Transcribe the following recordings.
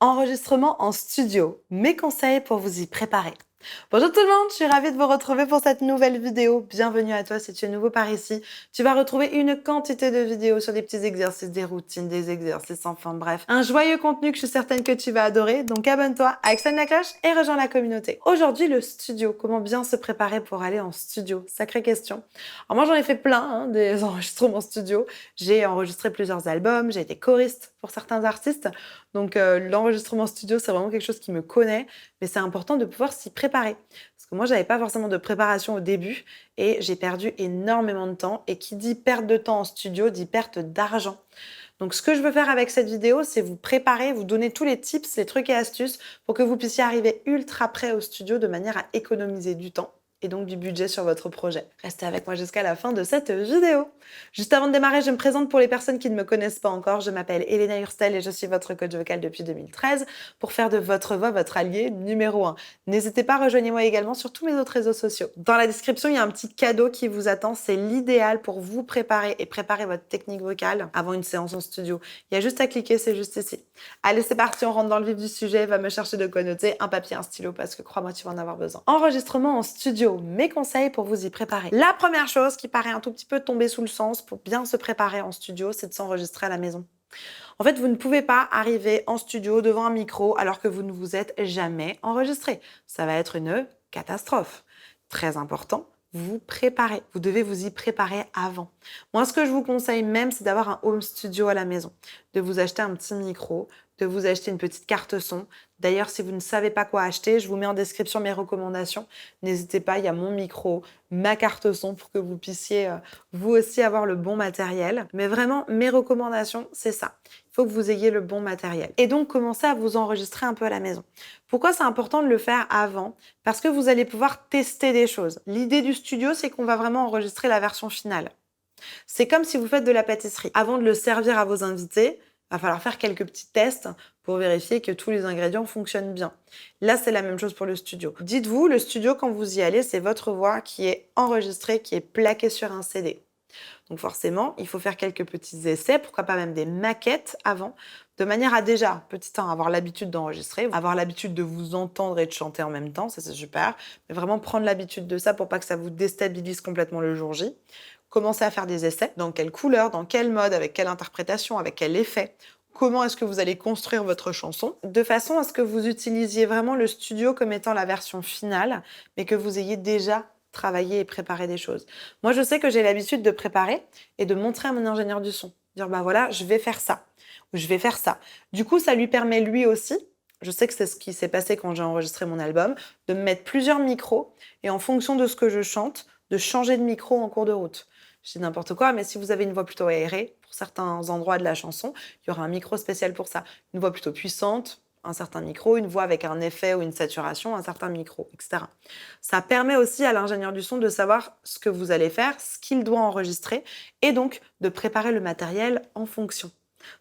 Enregistrement en studio, mes conseils pour vous y préparer. Bonjour tout le monde, je suis ravie de vous retrouver pour cette nouvelle vidéo. Bienvenue à toi si tu es nouveau par ici. Tu vas retrouver une quantité de vidéos sur des petits exercices, des routines, des exercices, enfin bref. Un joyeux contenu que je suis certaine que tu vas adorer, donc abonne-toi, actionne la cloche et rejoins la communauté. Aujourd'hui, le studio, comment bien se préparer pour aller en studio? Sacrée question. Alors moi j'en ai fait plein, des enregistrements studio. J'ai enregistré plusieurs albums, j'ai été choriste pour certains artistes. Donc l'enregistrement studio, c'est vraiment quelque chose qui me connaît, mais c'est important de pouvoir s'y préparer. Parce que moi, j'avais pas forcément de préparation au début et j'ai perdu énormément de temps. Et qui dit perte de temps en studio, dit perte d'argent. Donc ce que je veux faire avec cette vidéo, c'est vous préparer, vous donner tous les tips, les trucs et astuces pour que vous puissiez arriver ultra prêt au studio de manière à économiser du temps et donc du budget sur votre projet. Restez avec moi jusqu'à la fin de cette vidéo. Juste avant de démarrer, je me présente pour les personnes qui ne me connaissent pas encore. Je m'appelle Elena Hurstel et je suis votre coach vocal depuis 2013 pour faire de votre voix votre allié numéro 1. N'hésitez pas, rejoignez-moi également sur tous mes autres réseaux sociaux. Dans la description, il y a un petit cadeau qui vous attend. C'est l'idéal pour vous préparer et préparer votre technique vocale avant une séance en studio. Il y a juste à cliquer, c'est juste ici. Allez, c'est parti, on rentre dans le vif du sujet. Va me chercher de quoi noter, un papier, un stylo, parce que crois-moi, tu vas en avoir besoin. Enregistrement en studio, mes conseils pour vous y préparer. La première chose qui paraît un tout petit peu tomber sous le sens pour bien se préparer en studio, c'est de s'enregistrer à la maison. En fait, vous ne pouvez pas arriver en studio devant un micro alors que vous ne vous êtes jamais enregistré. Ça va être une catastrophe. Très important, vous vous préparez. Vous devez vous y préparer avant. Moi, ce que je vous conseille même, c'est d'avoir un home studio à la maison, de vous acheter un petit micro, de vous acheter une petite carte son. D'ailleurs, si vous ne savez pas quoi acheter, je vous mets en description mes recommandations. N'hésitez pas, il y a mon micro, ma carte son pour que vous puissiez vous aussi avoir le bon matériel. Mais vraiment, mes recommandations, c'est ça. Il faut que vous ayez le bon matériel. Et donc, commencez à vous enregistrer un peu à la maison. Pourquoi c'est important de le faire avant? Parce que vous allez pouvoir tester des choses. L'idée du studio, c'est qu'on va vraiment enregistrer la version finale. C'est comme si vous faites de la pâtisserie. Avant de le servir à vos invités, il va falloir faire quelques petits tests pour vérifier que tous les ingrédients fonctionnent bien. Là, c'est la même chose pour le studio. Dites-vous, le studio, quand vous y allez, c'est votre voix qui est enregistrée, qui est plaquée sur un CD. Donc forcément, il faut faire quelques petits essais, pourquoi pas même des maquettes avant, de manière à déjà, petit 1, avoir l'habitude d'enregistrer, avoir l'habitude de vous entendre et de chanter en même temps, ça c'est super, mais vraiment prendre l'habitude de ça pour pas que ça vous déstabilise complètement le jour J. Commencez à faire des essais, dans quelle couleur, dans quel mode, avec quelle interprétation, avec quel effet. Comment est-ce que vous allez construire votre chanson, de façon à ce que vous utilisiez vraiment le studio comme étant la version finale, mais que vous ayez déjà travailler et préparer des choses. Moi, je sais que j'ai l'habitude de préparer et de montrer à mon ingénieur du son. Dire, bah voilà, je vais faire ça, ou je vais faire ça. Du coup, ça lui permet lui aussi, je sais que c'est ce qui s'est passé quand j'ai enregistré mon album, de me mettre plusieurs micros et en fonction de ce que je chante, de changer de micro en cours de route. Je dis n'importe quoi, mais si vous avez une voix plutôt aérée, pour certains endroits de la chanson, il y aura un micro spécial pour ça. Une voix plutôt puissante, un certain micro, une voix avec un effet ou une saturation, un certain micro, etc. Ça permet aussi à l'ingénieur du son de savoir ce que vous allez faire, ce qu'il doit enregistrer, et donc de préparer le matériel en fonction.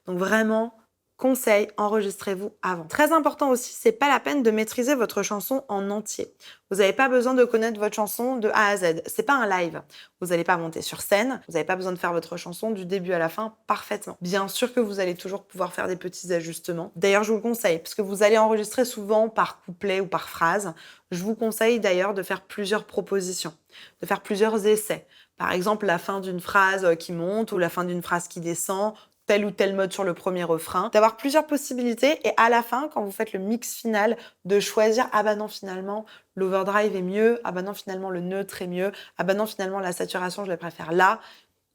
Donc vraiment, conseil, enregistrez-vous avant. Très important aussi, c'est pas la peine de maîtriser votre chanson en entier. Vous n'avez pas besoin de connaître votre chanson de A à Z. C'est pas un live. Vous n'allez pas monter sur scène. Vous n'avez pas besoin de faire votre chanson du début à la fin parfaitement. Bien sûr que vous allez toujours pouvoir faire des petits ajustements. D'ailleurs, je vous le conseille, parce que vous allez enregistrer souvent par couplet ou par phrase. Je vous conseille d'ailleurs de faire plusieurs propositions, de faire plusieurs essais. Par exemple, la fin d'une phrase qui monte ou la fin d'une phrase qui descend, tel ou tel mode sur le premier refrain, d'avoir plusieurs possibilités et à la fin, quand vous faites le mix final, de choisir « Ah bah non, finalement, l'overdrive est mieux. Ah bah non, finalement, le neutre est mieux. Ah bah non, finalement, la saturation, je la préfère là. »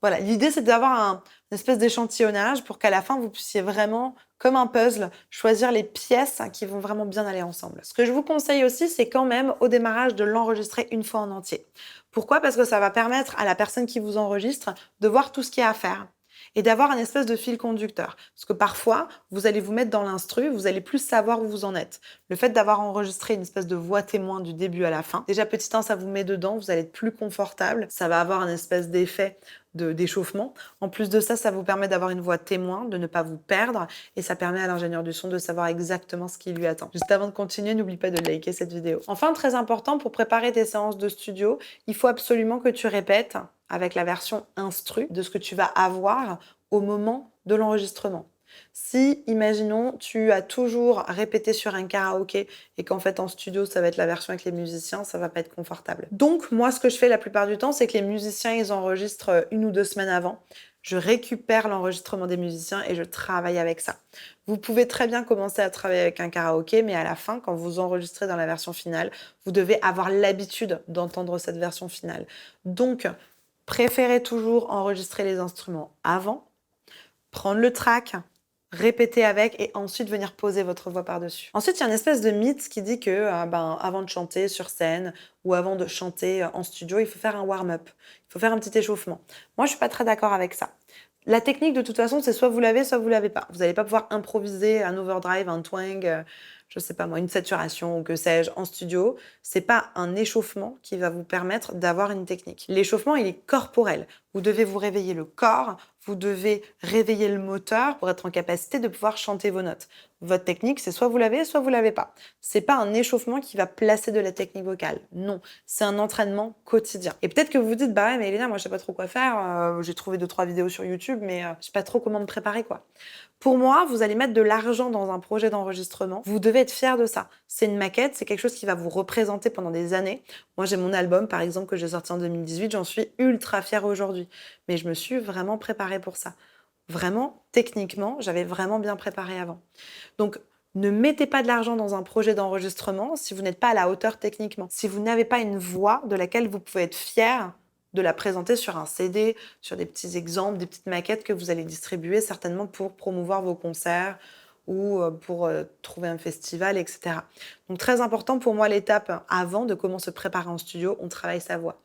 Voilà, l'idée, c'est d'avoir une espèce d'échantillonnage pour qu'à la fin, vous puissiez vraiment, comme un puzzle, choisir les pièces qui vont vraiment bien aller ensemble. Ce que je vous conseille aussi, c'est quand même, au démarrage, de l'enregistrer une fois en entier. Pourquoi? Parce que ça va permettre à la personne qui vous enregistre de voir tout ce qu'il y a à faire et d'avoir un espèce de fil conducteur. Parce que parfois, vous allez vous mettre dans l'instru, vous allez plus savoir où vous en êtes. Le fait d'avoir enregistré une espèce de voix témoin du début à la fin, déjà petit 1, ça vous met dedans, vous allez être plus confortable, ça va avoir un espèce d'effet d'échauffement. En plus de ça, ça vous permet d'avoir une voix témoin, de ne pas vous perdre, et ça permet à l'ingénieur du son de savoir exactement ce qui lui attend. Juste avant de continuer, n'oublie pas de liker cette vidéo. Enfin, très important, pour préparer tes séances de studio, il faut absolument que tu répètes avec la version instru de ce que tu vas avoir au moment de l'enregistrement. Si, imaginons, tu as toujours répété sur un karaoké et qu'en fait en studio, ça va être la version avec les musiciens, ça va pas être confortable. Donc moi, ce que je fais la plupart du temps, c'est que les musiciens, ils enregistrent 1 ou 2 semaines avant. Je récupère l'enregistrement des musiciens et je travaille avec ça. Vous pouvez très bien commencer à travailler avec un karaoké, mais à la fin, quand vous enregistrez dans la version finale, vous devez avoir l'habitude d'entendre cette version finale. Donc, préférez toujours enregistrer les instruments avant, prendre le track, répéter avec et ensuite venir poser votre voix par-dessus. Ensuite, il y a une espèce de mythe qui dit que avant de chanter sur scène ou avant de chanter en studio, il faut faire un warm-up, il faut faire un petit échauffement. Moi, je suis pas très d'accord avec ça. La technique, de toute façon, c'est soit vous l'avez, soit vous l'avez pas. Vous n'allez pas pouvoir improviser un overdrive, un twang, je sais pas moi, une saturation ou que sais-je en studio. C'est pas un échauffement qui va vous permettre d'avoir une technique. L'échauffement, il est corporel. Vous devez vous réveiller le corps, vous devez réveiller le moteur pour être en capacité de pouvoir chanter vos notes. Votre technique, c'est soit vous l'avez, soit vous l'avez pas. C'est pas un échauffement qui va placer de la technique vocale. Non, c'est un entraînement quotidien. Et peut-être que vous vous dites, bah ouais, mais Elena, moi je sais pas trop quoi faire. J'ai trouvé 2-3 vidéos sur YouTube, mais je sais pas trop comment me préparer, quoi. Pour moi, vous allez mettre de l'argent dans un projet d'enregistrement. Vous devez être fier de ça. C'est une maquette, c'est quelque chose qui va vous représenter pendant des années. Moi, j'ai mon album, par exemple, que j'ai sorti en 2018. J'en suis ultra fière aujourd'hui. Mais je me suis vraiment préparée pour ça. Vraiment, techniquement, j'avais vraiment bien préparé avant. Donc, ne mettez pas de l'argent dans un projet d'enregistrement si vous n'êtes pas à la hauteur techniquement. Si vous n'avez pas une voix de laquelle vous pouvez être fier de la présenter sur un CD, sur des petits exemples, des petites maquettes que vous allez distribuer certainement pour promouvoir vos concerts ou pour trouver un festival, etc. Donc très important pour moi l'étape avant de comment se préparer en studio, on travaille sa voix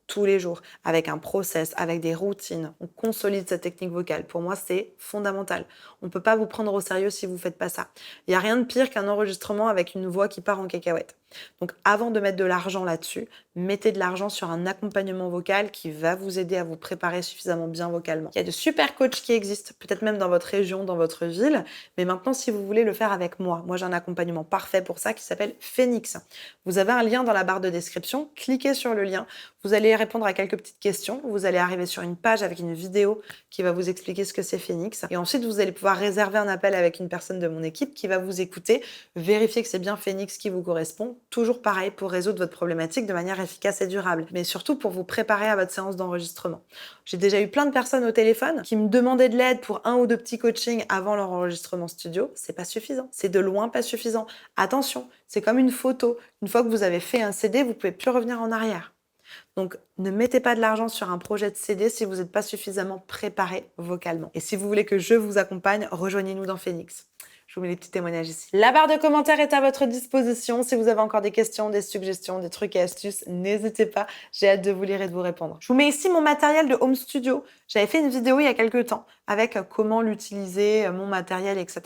tous les jours, avec un process, avec des routines. On consolide cette technique vocale. Pour moi, c'est fondamental. On ne peut pas vous prendre au sérieux si vous ne faites pas ça. Il n'y a rien de pire qu'un enregistrement avec une voix qui part en cacahuète. Donc, avant de mettre de l'argent là-dessus, mettez de l'argent sur un accompagnement vocal qui va vous aider à vous préparer suffisamment bien vocalement. Il y a de super coachs qui existent, peut-être même dans votre région, dans votre ville. Mais maintenant, si vous voulez le faire avec moi, j'ai un accompagnement parfait pour ça qui s'appelle Phoenix. Vous avez un lien dans la barre de description. Cliquez sur le lien. Vous allez répondre à quelques petites questions. Vous allez arriver sur une page avec une vidéo qui va vous expliquer ce que c'est Phoenix. Et ensuite, vous allez pouvoir réserver un appel avec une personne de mon équipe qui va vous écouter, vérifier que c'est bien Phoenix qui vous correspond. Toujours pareil pour résoudre votre problématique de manière efficace et durable, mais surtout pour vous préparer à votre séance d'enregistrement. J'ai déjà eu plein de personnes au téléphone qui me demandaient de l'aide pour 1 ou 2 petits coachings avant leur enregistrement studio. C'est pas suffisant. C'est de loin pas suffisant. Attention, c'est comme une photo. Une fois que vous avez fait un CD, vous pouvez plus revenir en arrière. Donc, ne mettez pas de l'argent sur un projet de CD si vous n'êtes pas suffisamment préparé vocalement. Et si vous voulez que je vous accompagne, rejoignez-nous dans Phoenix. Je vous mets les petits témoignages ici. La barre de commentaires est à votre disposition. Si vous avez encore des questions, des suggestions, des trucs et astuces, n'hésitez pas. J'ai hâte de vous lire et de vous répondre. Je vous mets ici mon matériel de home studio. J'avais fait une vidéo il y a quelques temps avec comment l'utiliser, mon matériel, etc.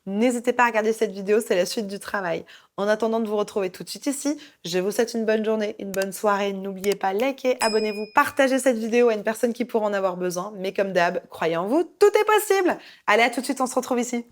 N'hésitez pas à regarder cette vidéo, c'est la suite du travail. En attendant de vous retrouver tout de suite ici, je vous souhaite une bonne journée, une bonne soirée. N'oubliez pas, likez, abonnez-vous, partagez cette vidéo à une personne qui pourra en avoir besoin. Mais comme d'hab, croyez en vous, tout est possible. Allez, à tout de suite, on se retrouve ici.